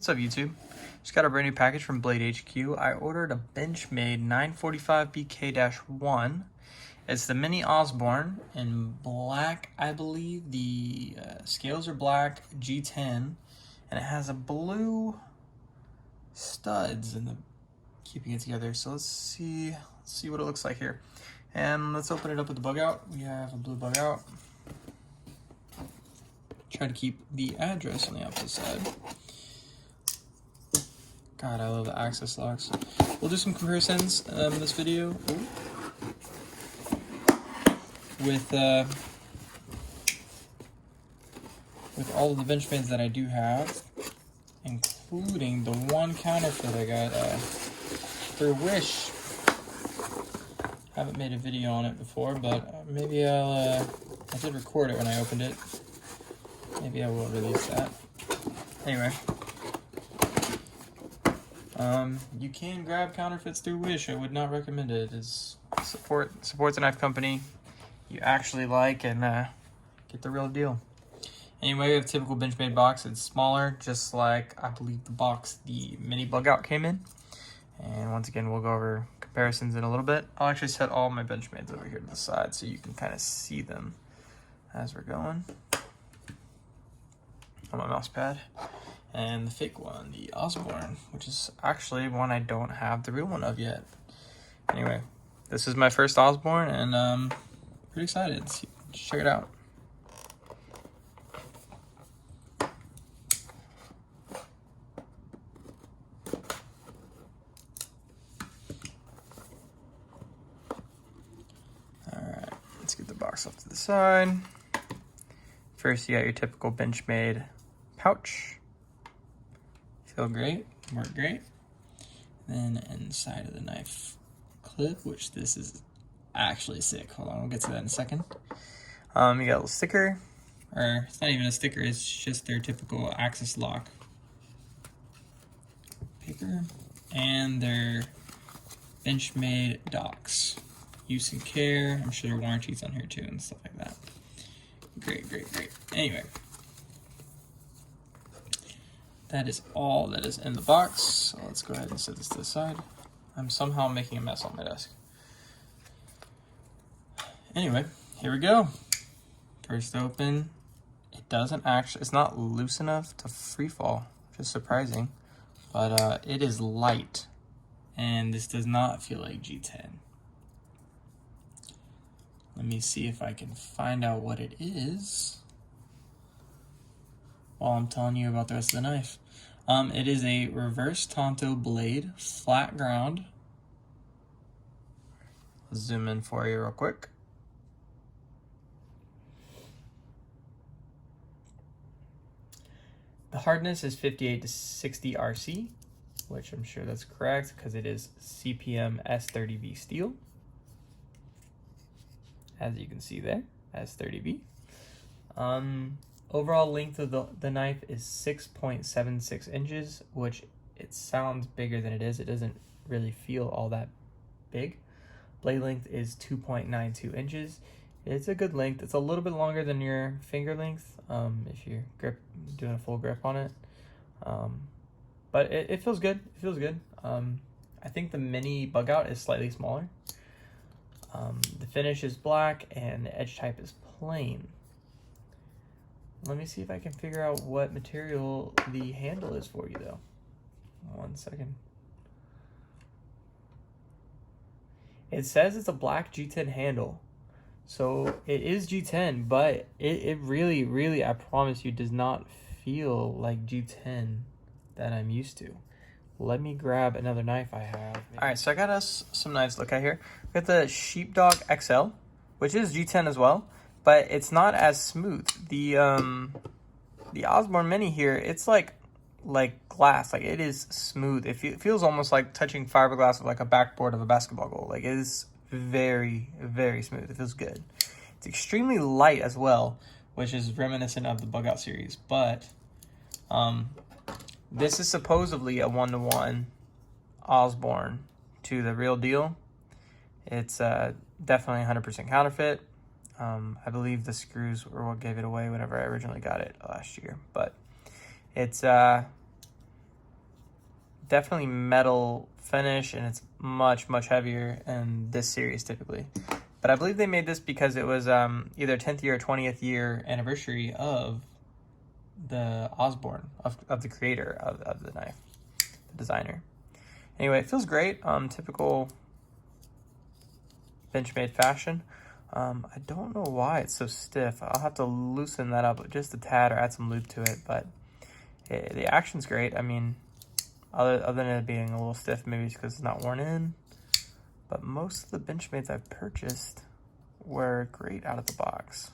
What's up, YouTube? Just got a brand new package from Blade HQ. I ordered a Benchmade 945BK-1. It's the mini Osborne in black, I believe. The scales are black, G10, and it has a blue studs in the keeping it together. So let's see what it looks like here. And let's open it up with the bug out. We have a blue bug out. Try to keep the address on the opposite side. God, I love the access locks. We'll do some comparisons in this video with all of the Benchmades that I do have, including the one counterfeit I got through Wish. Haven't made a video on it before, but maybe I did record it when I opened it. Maybe I will release that. Anyway. You can grab counterfeits through Wish. I would not recommend it. It's supports a knife company you actually like and get the real deal. Anyway, we have a typical Benchmade box. It's smaller, just like I believe the box the mini bug out came in. And once again, we'll go over comparisons in a little bit. I'll actually set all my Benchmades over here to the side so you can kind of see them as we're going on my mouse pad. And the fake one, the Osborne, which is actually one I don't have the real one of yet. Anyway, this is my first Osborne, and pretty excited. Let's check it out. Alright, let's get the box off to the side. First, you got your typical Benchmade pouch. Feel great, work great. Then inside of the knife clip, which this is actually sick. Hold on, we'll get to that in a second. You got a little sticker, or it's not even a sticker, it's just their typical access lock paper, and their Benchmade docs. Use and care, I'm sure there are warranties on here too and stuff like that. Great. Anyway. That is all that is in the box. So let's go ahead and set this to the side. I'm somehow making a mess on my desk. Anyway, here we go. First open. It doesn't actually, it's not loose enough to free fall, which is surprising. But it is light. And this does not feel like G10. Let me see if I can find out what it is while I'm telling you about the rest of the knife. It is a reverse Tonto blade, flat ground. Let's zoom in for you real quick. The hardness is 58 to 60 RC, which I'm sure that's correct because it is CPM S30V steel. As you can see there, S30V. Overall length of the knife is 6.76 inches, which it sounds bigger than it is. It doesn't really feel all that big. Blade length is 2.92 inches. It's a good length. It's a little bit longer than your finger length if you're doing a full grip on it. But it feels good. It feels good. I think the mini bug out is slightly smaller. The finish is black and the edge type is plain. Let me see if I can figure out what material the handle is for you, though. 1 second. It says it's a black G10 handle. So it is G10, but it really, I promise you, does not feel like G10 that I'm used to. Let me grab another knife I have. All right, so I got us some knives to look at here. We got the Sheepdog XL, which is G10 as well. But it's not as smooth. The Osborne Mini here, it's like glass. Like, it is smooth. It feels almost like touching fiberglass of like a backboard of a basketball goal. Like, it is very smooth. It feels good. It's extremely light as well, which is reminiscent of the Bug Out series. But this is supposedly a 1-to-1 Osborne to the real deal. It's definitely 100% counterfeit. I believe the screws were what gave it away whenever I originally got it last year, but it's definitely metal finish, and it's much heavier in this series typically. But I believe they made this because it was either 10th year or 20th year anniversary of the Osborne, of the creator of the knife, the designer. Anyway, it feels great. Typical Benchmade fashion. I don't know why it's so stiff. I'll have to loosen that up just a tad or add some lube to it, but the action's great. I mean, other than it being a little stiff, maybe it's because it's not worn in, but most of the Benchmades I've purchased were great out of the box.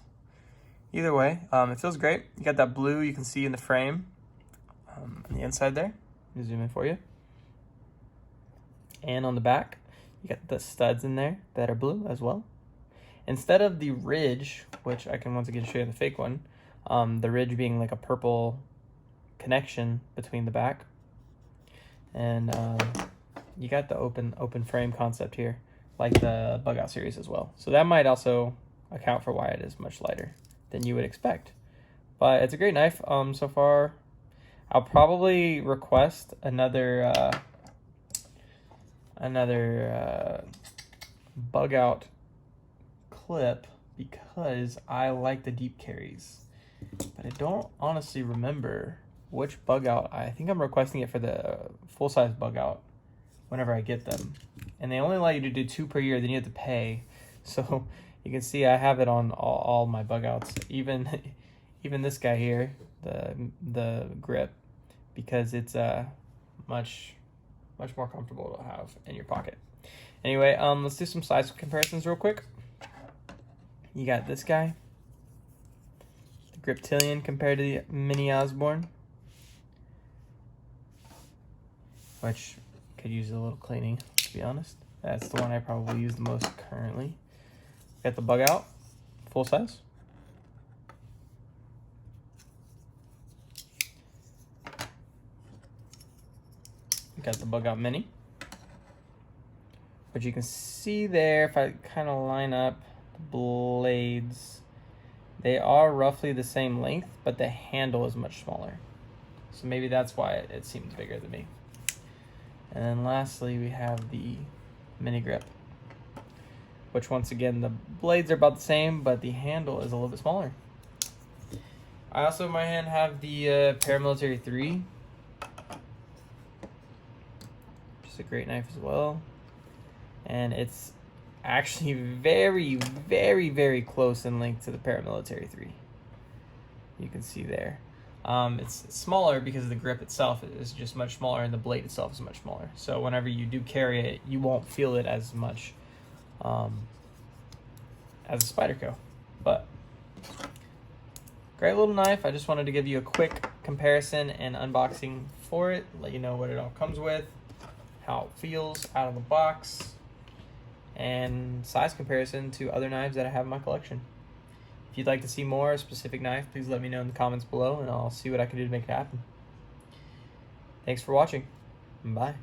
Either way, it feels great. You got that blue you can see in the frame on the inside there. Let me zoom in for you. And on the back, you got the studs in there that are blue as well. Instead of the ridge, which I can once again show you the fake one, the ridge being like a purple connection between the back. And you got the open frame concept here, like the Bug Out series as well. So that might also account for why it is much lighter than you would expect. But it's a great knife so far. I'll probably request another Bug Out clip because I like the deep carries, but I don't honestly remember which Bug Out. I think I'm requesting it for the full-size Bug Out whenever I get them, and they only allow you to do 2 per year. Then you have to pay. So you can see I have it on all my Bug Outs, even this guy here, the grip, because it's much more comfortable to have in your pocket. Anyway, let's do some size comparisons real quick. You got this guy, the Griptilian compared to the Mini Osborne, which could use a little cleaning, to be honest. That's the one I probably use the most currently. Got the Bug Out, full size. Got the Bug Out Mini, which you can see there, if I kind of line up the blades, they are roughly the same length, but the handle is much smaller. So maybe that's why it seems bigger than me. And then lastly, we have the Mini Grip, which once again, the blades are about the same, but the handle is a little bit smaller. I also in my hand have the Paramilitary 3. Just a great knife as well. And it's actually very close in length to the Paramilitary 3. You can see there. It's smaller because the grip itself is just much smaller and the blade itself is much smaller. So whenever you do carry it, you won't feel it as much as a Spyderco. But great little knife. I just wanted to give you a quick comparison and unboxing for it, let you know what it all comes with, how it feels out of the box, and size comparison to other knives that I have in my collection. If you'd like to see more a specific knife, please let me know in the comments below and I'll see what I can do to make it happen. Thanks for watching. Bye.